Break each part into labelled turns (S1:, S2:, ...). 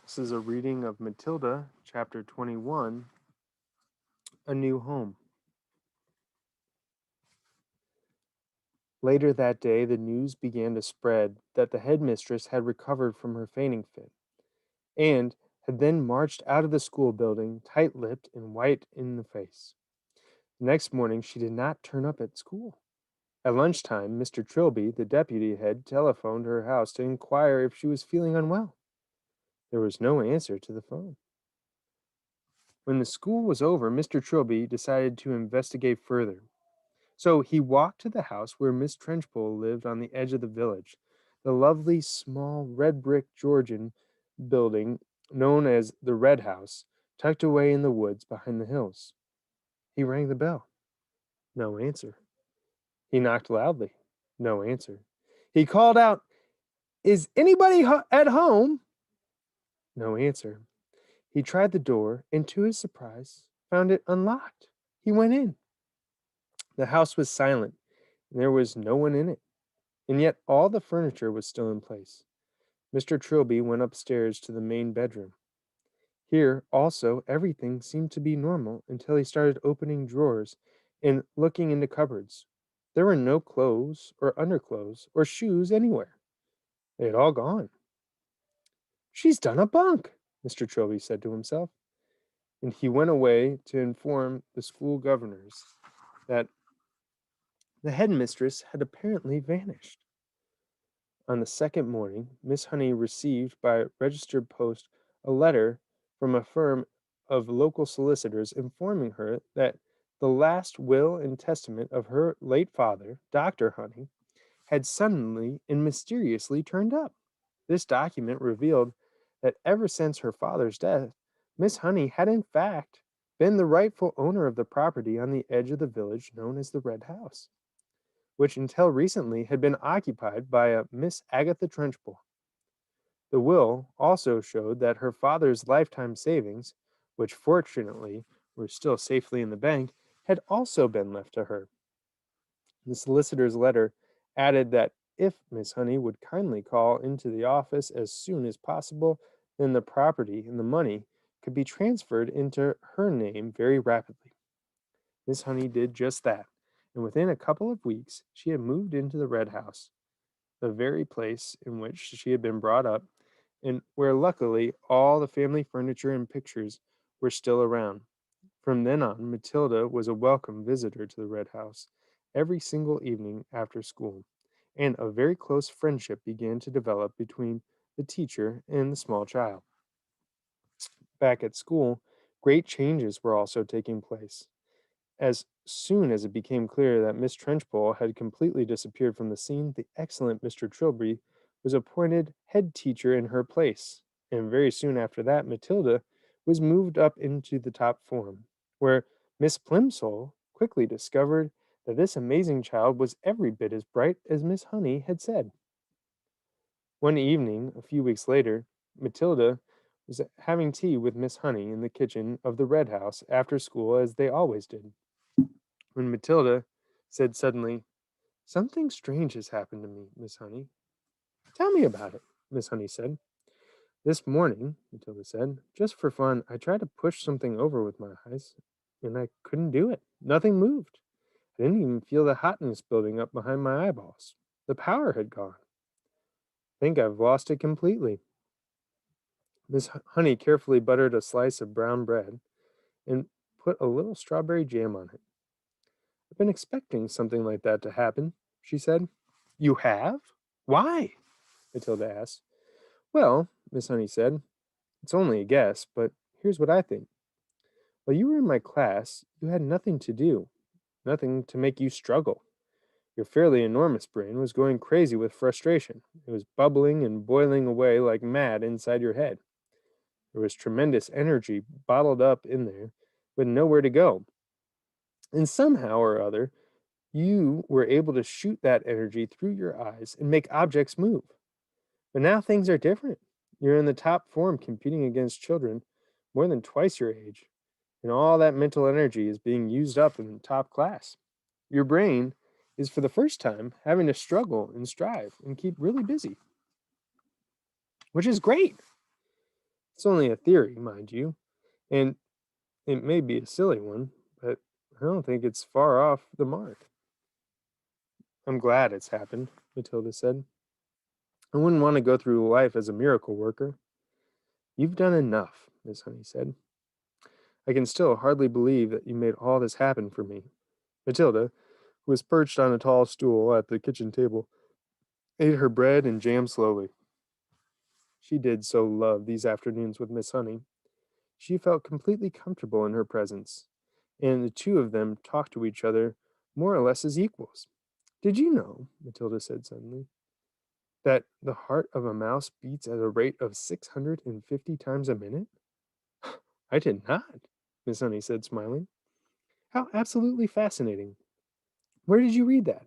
S1: This is a reading of Matilda, chapter 21, A New Home. Later that day, the news began to spread that the headmistress had recovered from her fainting fit and had then marched out of the school building, tight lipped and white in the face. The next morning, she did not turn up at school. At lunchtime, Mr. Trilby, the deputy head, telephoned her house to inquire if she was feeling unwell. There was no answer to the phone. When the school was over, Mr. Trilby decided to investigate further. So he walked to the house where Miss Trenchbull lived on the edge of the village, the lovely small red brick Georgian building known as the Red House, tucked away in the woods behind the hills. He rang the bell. No answer. He knocked loudly. No answer. He called out, "Is anybody at home?" No answer. He tried the door and, to his surprise, found it unlocked. He went in. The house was silent, and there was no one in it. And yet all the furniture was still in place. Mr. Trilby went upstairs to the main bedroom. Here, also, everything seemed to be normal until he started opening drawers and looking into cupboards. There were no clothes or underclothes or shoes anywhere. They had all gone. "She's done a bunk," Mr. Trilby said to himself, and he went away to inform the school governors that the headmistress had apparently vanished. On the second morning, Miss Honey received by registered post a letter from a firm of local solicitors informing her that the last will and testament of her late father, Dr. Honey, had suddenly and mysteriously turned up. This document revealed that ever since her father's death, Miss Honey had in fact been the rightful owner of the property on the edge of the village known as the Red House, which until recently had been occupied by a Miss Agatha Trenchbull. The will also showed that her father's lifetime savings, which fortunately were still safely in the bank, had also been left to her. The solicitor's letter added that if Miss Honey would kindly call into the office as soon as possible, then the property and the money could be transferred into her name very rapidly. Miss Honey did just that, and within a couple of weeks she had moved into the Red House, the very place in which she had been brought up, and where luckily all the family furniture and pictures were still around. From then on, Matilda was a welcome visitor to the Red House every single evening after school, and a very close friendship began to develop between the teacher and the small child. Back at school, great changes were also taking place. As soon as it became clear that Miss Trenchbull had completely disappeared from the scene, the excellent Mr. Trilby was appointed head teacher in her place, and very soon after that, Matilda was moved up into the top form, where Miss Plimsoll quickly discovered that this amazing child was every bit as bright as Miss Honey had said. One evening, a few weeks later, Matilda was having tea with Miss Honey in the kitchen of the Red House after school as they always did, when Matilda said suddenly, "Something strange has happened to me, Miss Honey." "Tell me about it," Miss Honey said. "This morning," Matilda said, "just for fun, I tried to push something over with my eyes, and I couldn't do it. Nothing moved. I didn't even feel the hotness building up behind my eyeballs. The power had gone. I think I've lost it completely." Miss Honey carefully buttered a slice of brown bread and put a little strawberry jam on it. "I've been expecting something like that to happen," she said. "You have? Why?" Matilda asked. "Well," Miss Honey said, "it's only a guess, but here's what I think. While you were in my class, you had nothing to do, nothing to make you struggle. Your fairly enormous brain was going crazy with frustration. It was bubbling and boiling away like mad inside your head. There was tremendous energy bottled up in there with nowhere to go. And somehow or other, you were able to shoot that energy through your eyes and make objects move. But now things are different. You're in the top form competing against children more than twice your age, and all that mental energy is being used up in the top class. Your brain is for the first time having to struggle and strive and keep really busy, which is great. It's only a theory, mind you, and it may be a silly one, but I don't think it's far off the mark. I'm glad it's happened, Matilda said. I wouldn't want to go through life as a miracle worker. You've done enough, Miss Honey said. I can still hardly believe that you made all this happen for me. Matilda, who was perched on a tall stool at the kitchen table, ate her bread and jam slowly. She did so love these afternoons with Miss Honey. She felt completely comfortable in her presence, and the two of them talked to each other more or less as equals. Did you know, Matilda said suddenly, that the heart of a mouse beats at a rate of 650 times a minute? I did not, Miss Honey said, smiling. How absolutely fascinating. Where did you read that?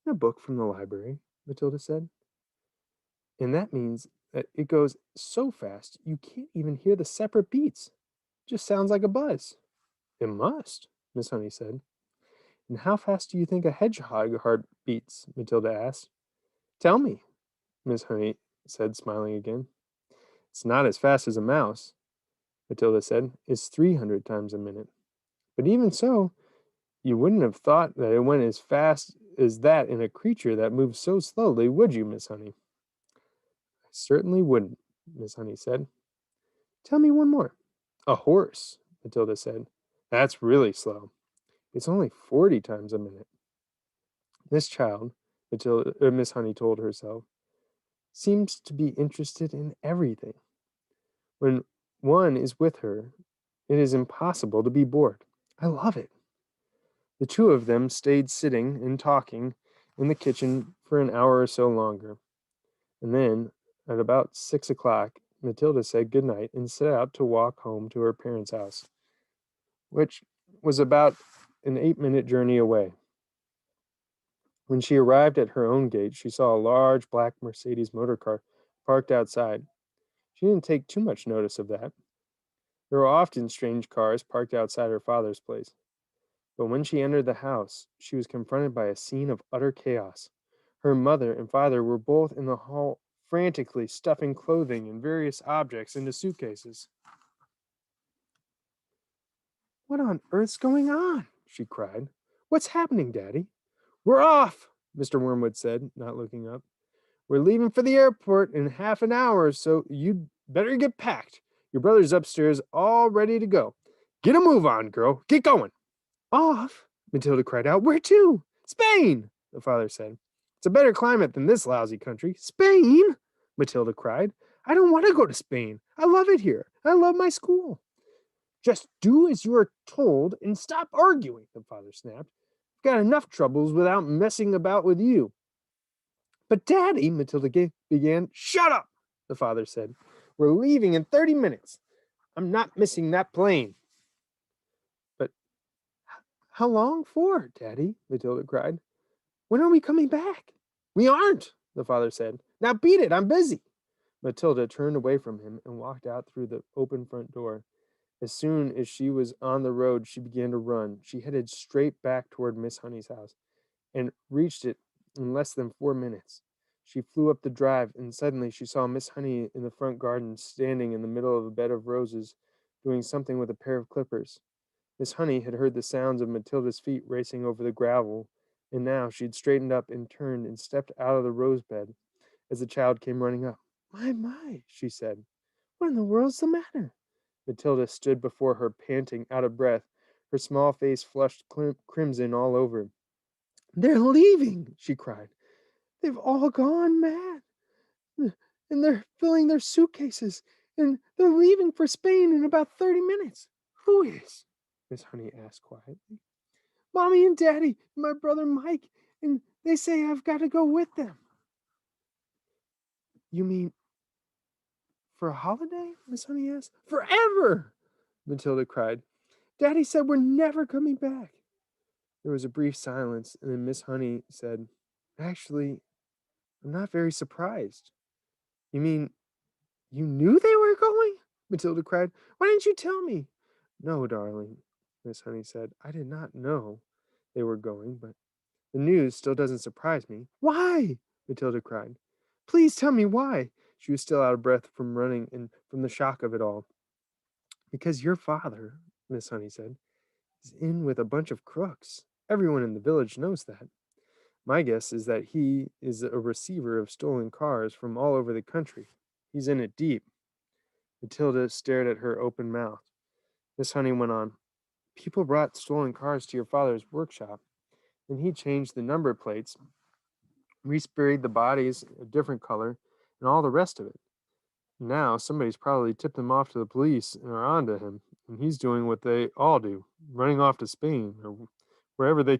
S1: In a book from the library, Matilda said. And that means that it goes so fast you can't even hear the separate beats. It just sounds like a buzz. It must, Miss Honey said. And how fast do you think a hedgehog heart beats? Matilda asked. Tell me, Miss Honey said, smiling again. It's not as fast as a mouse, Matilda said. It's 300 times a minute. But even so, you wouldn't have thought that it went as fast as that in a creature that moves so slowly, would you, Miss Honey? I certainly wouldn't, Miss Honey said. Tell me one more. A horse, Matilda said. That's really slow. It's only 40 times a minute. This child, Miss Honey told herself, seems to be interested in everything. When one is with her, it is impossible to be bored. I love it. The two of them stayed sitting and talking in the kitchen for an hour or so longer, and then, at about 6 o'clock, Matilda said good night and set out to walk home to her parents' house, which was about an 8-minute journey away. When she arrived at her own gate, she saw a large black Mercedes motor car parked outside. She didn't take too much notice of that. There were often strange cars parked outside her father's place. But when she entered the house, she was confronted by a scene of utter chaos. Her mother and father were both in the hall, frantically stuffing clothing and various objects into suitcases. What on earth's going on? She cried. What's happening, Daddy? We're off, Mr. Wormwood said, not looking up. We're leaving for the airport in half an hour, so you'd better get packed. Your brother's upstairs all ready to go. Get a move on, girl. Get going. Off? Matilda cried out. Where to? Spain, the father said. It's a better climate than this lousy country. Spain? Matilda cried. I don't want to go to Spain. I love it here. I love my school. Just do as you are told and stop arguing, the father snapped. I've got enough troubles without messing about with you. But Daddy, Matilda began. Shut up, the father said. We're leaving in 30 minutes. I'm not missing that plane. But how long for, Daddy? Matilda cried. When are we coming back? We aren't, the father said. Now beat it, I'm busy. Matilda turned away from him and walked out through the open front door. As soon as she was on the road, she began to run. She headed straight back toward Miss Honey's house and reached it in less than 4 minutes. She flew up the drive, and suddenly she saw Miss Honey in the front garden, standing in the middle of a bed of roses, doing something with a pair of clippers. Miss Honey had heard the sounds of Matilda's feet racing over the gravel, and now she had straightened up and turned and stepped out of the rose bed as the child came running up. My, she said. What in the world's the matter? Matilda stood before her, panting, out of breath, her small face flushed crimson all over. They're leaving, she cried. They've all gone mad. And they're filling their suitcases, and they're leaving for Spain in about 30 minutes. Who is? Miss Honey asked quietly. Mommy and Daddy and my brother Mike, and they say I've got to go with them. You mean for a holiday? Miss Honey asked. Forever! Matilda cried. Daddy said we're never coming back. There was a brief silence, and then Miss Honey said, Actually, I'm not very surprised. You mean you knew they were going? Matilda cried. Why didn't you tell me? No, darling, Miss Honey said. I did not know they were going, but the news still doesn't surprise me. Why? Matilda cried. Please tell me why. She was still out of breath from running and from the shock of it all. Because your father, Miss Honey said, is in with a bunch of crooks. Everyone in the village knows that. My guess is that he is a receiver of stolen cars from all over the country. He's in it deep. Matilda stared at her open mouth. Miss Honey went on. People brought stolen cars to your father's workshop, and he changed the number plates, resprayed the bodies a different color, and all the rest of it. Now somebody's probably tipped him off to the police and are onto him, and he's doing what they all do, running off to Spain or wherever they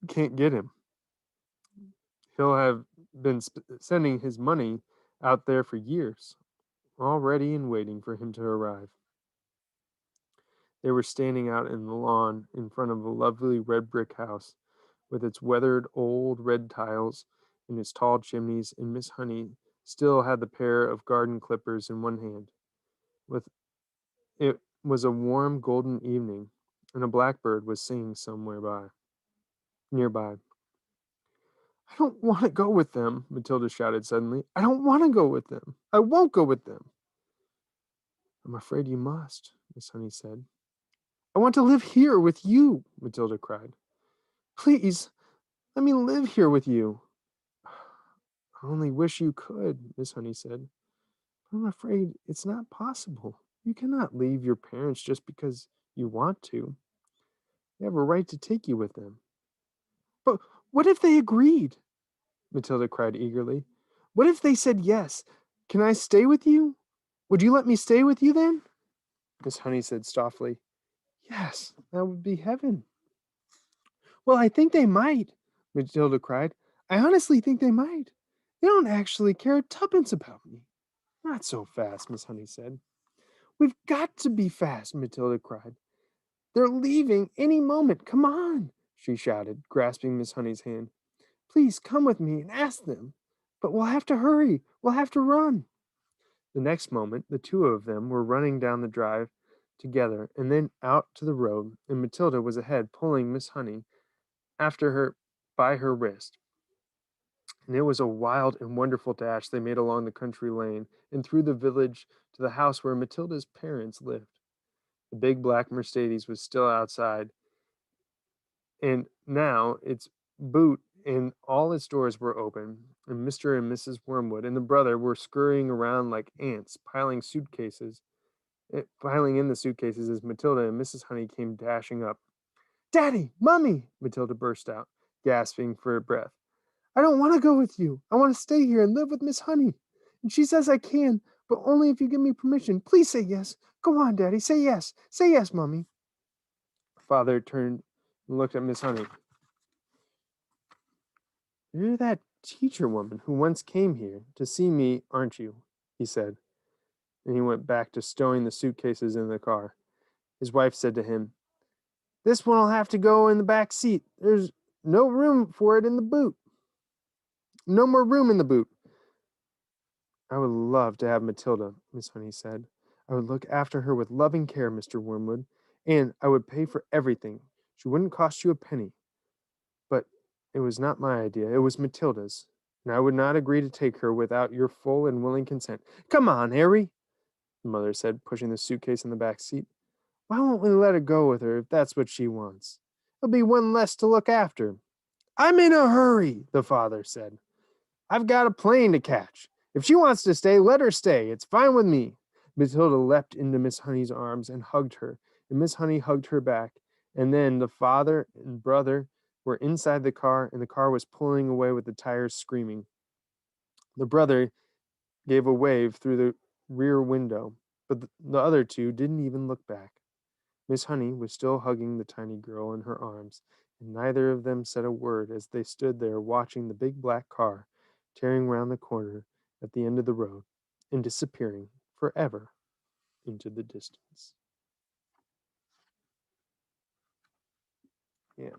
S1: can't get him. He'll have been sending his money out there for years, all ready and waiting for him to arrive. They were standing out in the lawn in front of a lovely red brick house with its weathered old red tiles and its tall chimneys, and Miss Honey still had the pair of garden clippers in one hand. With it was a warm golden evening, and a blackbird was singing somewhere nearby. I don't want to go with them, Matilda shouted suddenly. I don't want to go with them. I won't go with them. I'm afraid you must, Miss Honey said. I want to live here with you, Matilda cried. Please, let me live here with you. I only wish you could, Miss Honey said. But I'm afraid it's not possible. You cannot leave your parents just because you want to. They have a right to take you with them. But what if they agreed? Matilda cried eagerly. What if they said yes? Can I stay with you? Would you let me stay with you then? Miss Honey said softly. Yes, that would be heaven. Well, I think they might, Matilda cried. I honestly think they might. They don't actually care tuppence about me. Not so fast, Miss Honey said. We've got to be fast, Matilda cried. They're leaving any moment. Come on, she shouted, grasping Miss Honey's hand. Please come with me and ask them. But we'll have to hurry. We'll have to run. The next moment, the two of them were running down the drive together and then out to the road, and Matilda was ahead, pulling Miss Honey after her by her wrist. And it was a wild and wonderful dash they made along the country lane and through the village to the house where Matilda's parents lived. The big black Mercedes was still outside, and now its boot and all its doors were open, and Mr. and Mrs. Wormwood and the brother were scurrying around like ants, piling in the suitcases as Matilda and Mrs. Honey came dashing up. Daddy, Mummy, Matilda burst out, gasping for breath. I don't want to go with you. I want to stay here and live with Miss Honey. And she says I can, but only if you give me permission. Please say yes. Go on, Daddy. Say yes. Say yes, Mummy. Father turned and looked at Miss Honey. You're that teacher woman who once came here to see me, aren't you? He said. And he went back to stowing the suitcases in the car. His wife said to him, This one'll have to go in the back seat. There's no room for it in the boot. No more room in the boot. I would love to have Matilda, Miss Honey said. I would look after her with loving care, Mr. Wormwood, and I would pay for everything. She wouldn't cost you a penny. But it was not my idea, it was Matilda's, and I would not agree to take her without your full and willing consent. Come on, Harry, the mother said, pushing the suitcase in the back seat. Why won't we let her go with her if that's what she wants? It'll be one less to look after. I'm in a hurry, the father said. I've got a plane to catch. If she wants to stay, let her stay. It's fine with me. Matilda leapt into Miss Honey's arms and hugged her, and Miss Honey hugged her back. And then the father and brother were inside the car, and the car was pulling away with the tires screaming. The brother gave a wave through the rear window, but the other two didn't even look back. Miss Honey was still hugging the tiny girl in her arms, and neither of them said a word as they stood there watching the big black car tearing round the corner at the end of the road and disappearing forever into the distance. And